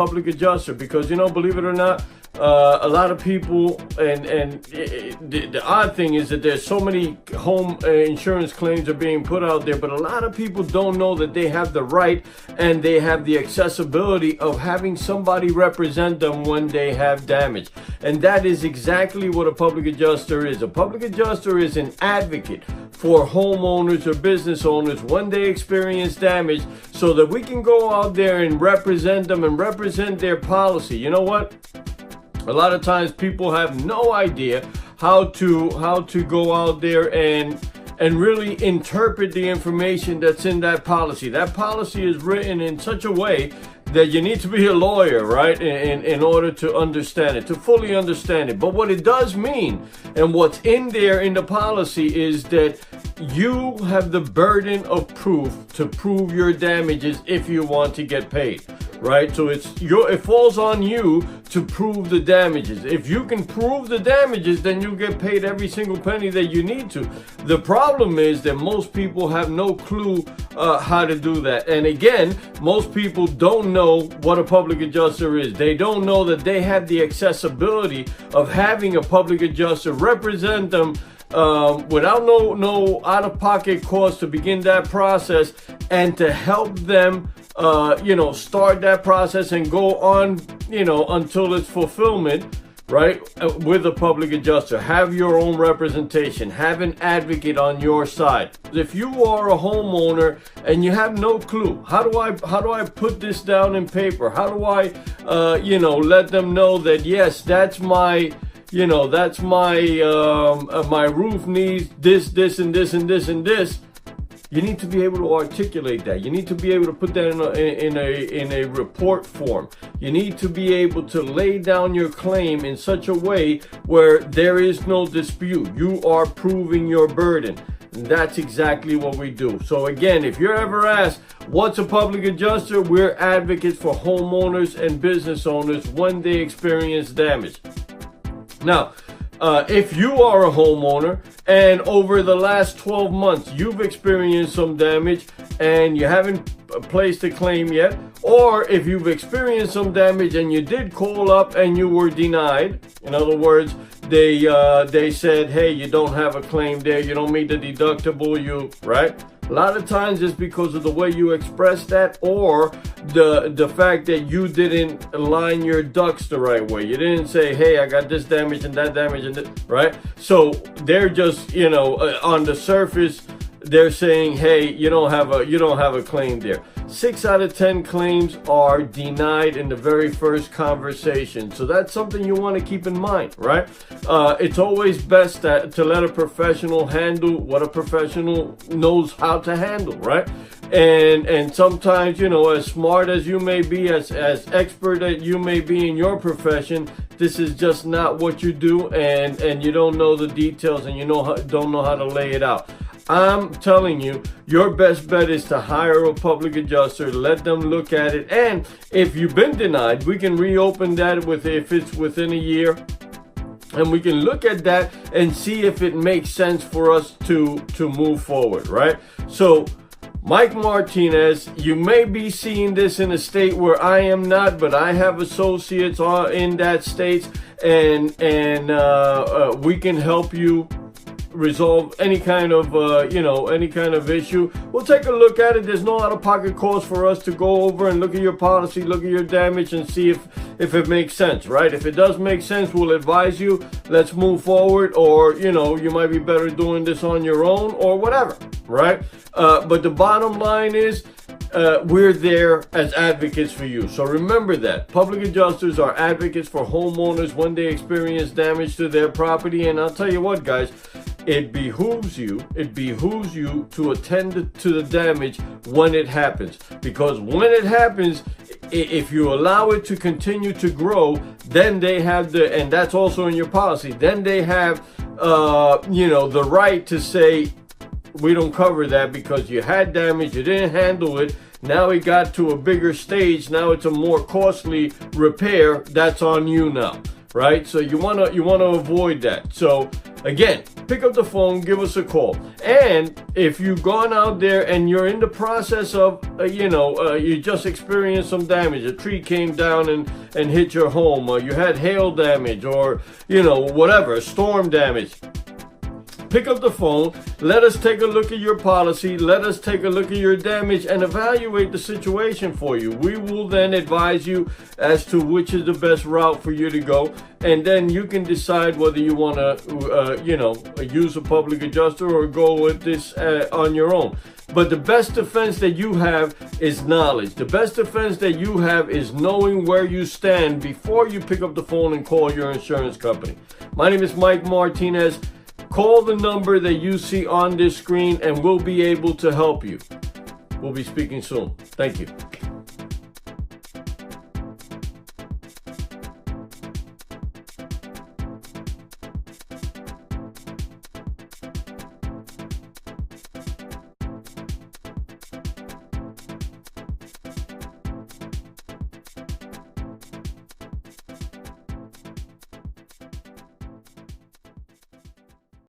public adjuster, because, you know, believe it or not, a lot of people, and the odd thing is that there's so many home insurance claims are being put out there, but a lot of people don't know that they have the right and they have the accessibility of having somebody represent them when they have damage. And that is exactly what a public adjuster is. A public adjuster is an advocate for homeowners or business owners when they experience damage, so that we can go out there and represent them and represent their policy. You know what? A lot of times people have no idea how to go out there and really interpret the information that's in that policy. That policy is written in such a way that you need to be a lawyer, right, in order to understand it, to fully understand it. But what it does mean, and what's in there in the policy, is that you have the burden of proof to prove your damages if you want to get paid, right? So it falls on you to prove the damages. If you can prove the damages, then you get paid every single penny that you need to. The problem is that most people have no clue how to do that. And again, most people don't know what a public adjuster is. They don't know that they have the accessibility of having a public adjuster represent them without no out-of-pocket cost to begin that process, and to help them start that process and go on, until its fulfillment, right? With a public adjuster. Have your own representation. Have an advocate on your side. If you are a homeowner and you have no clue, how do I put this down in paper? How do I, let them know that, yes, that's my, my roof needs this and this and this and this. You need to be able to articulate that. You need to be able to put that in a report form. You need to be able to lay down your claim in such a way where there is no dispute. You are proving your burden. And that's exactly what we do. So again, if you're ever asked, what's a public adjuster? We're advocates for homeowners and business owners when they experience damage. Now, if you are a homeowner and over the last 12 months you've experienced some damage and you haven't placed a claim yet, or if you've experienced some damage and you did call up and you were denied, in other words, they said, hey, you don't have a claim there, you don't meet the deductible, right? A lot of times it's because of the way you express that, or the fact that you didn't align your ducks the right way. You didn't say, hey, I got this damage and that damage and that, right? So they're just, on the surface, they're saying, hey, you don't have a claim there. 6 out of 10 claims are denied in the very first conversation. So that's something you want to keep in mind, right? It's always best to let a professional handle what a professional knows how to handle, right? And sometimes, as smart as you may be, as expert as you may be in your profession, this is just not what you do, and you don't know the details, and you don't know how to lay it out. I'm telling you, your best bet is to hire a public adjuster, let them look at it, and if you've been denied, we can reopen that if it's within a year, and we can look at that and see if it makes sense for us to move forward, right? So, Mike Martinez, you may be seeing this in a state where I am not, but I have associates in that state, and we can help you resolve any kind of issue. We'll take a look at it. There's no out-of-pocket cost for us to go over and look at your policy, look at your damage, and see if it makes sense, right? If it does make sense, we'll advise you, let's move forward, or you might be better doing this on your own, or whatever, right? But the bottom line is, we're there as advocates for you. So remember that. Public adjusters are advocates for homeowners when they experience damage to their property. And I'll tell you what, guys, it behooves you to attend to the damage when it happens. Because when it happens, if you allow it to continue to grow, then they have and that's also in your policy, then they have, the right to say, we don't cover that because you had damage, you didn't handle it, now it got to a bigger stage, now it's a more costly repair, that's on you now, right? So you want to avoid that. So again, pick up the phone, give us a call. And if you've gone out there and you're in the process of, you just experienced some damage, a tree came down and hit your home, or you had hail damage, or, whatever, storm damage. Pick up the phone, let us take a look at your policy, let us take a look at your damage and evaluate the situation for you. We will then advise you as to which is the best route for you to go, and then you can decide whether you want to, use a public adjuster or go with this on your own. But the best defense that you have is knowledge. The best defense that you have is knowing where you stand before you pick up the phone and call your insurance company. My name is Mike Martinez. Call the number that you see on this screen and we'll be able to help you. We'll be speaking soon. Thank you.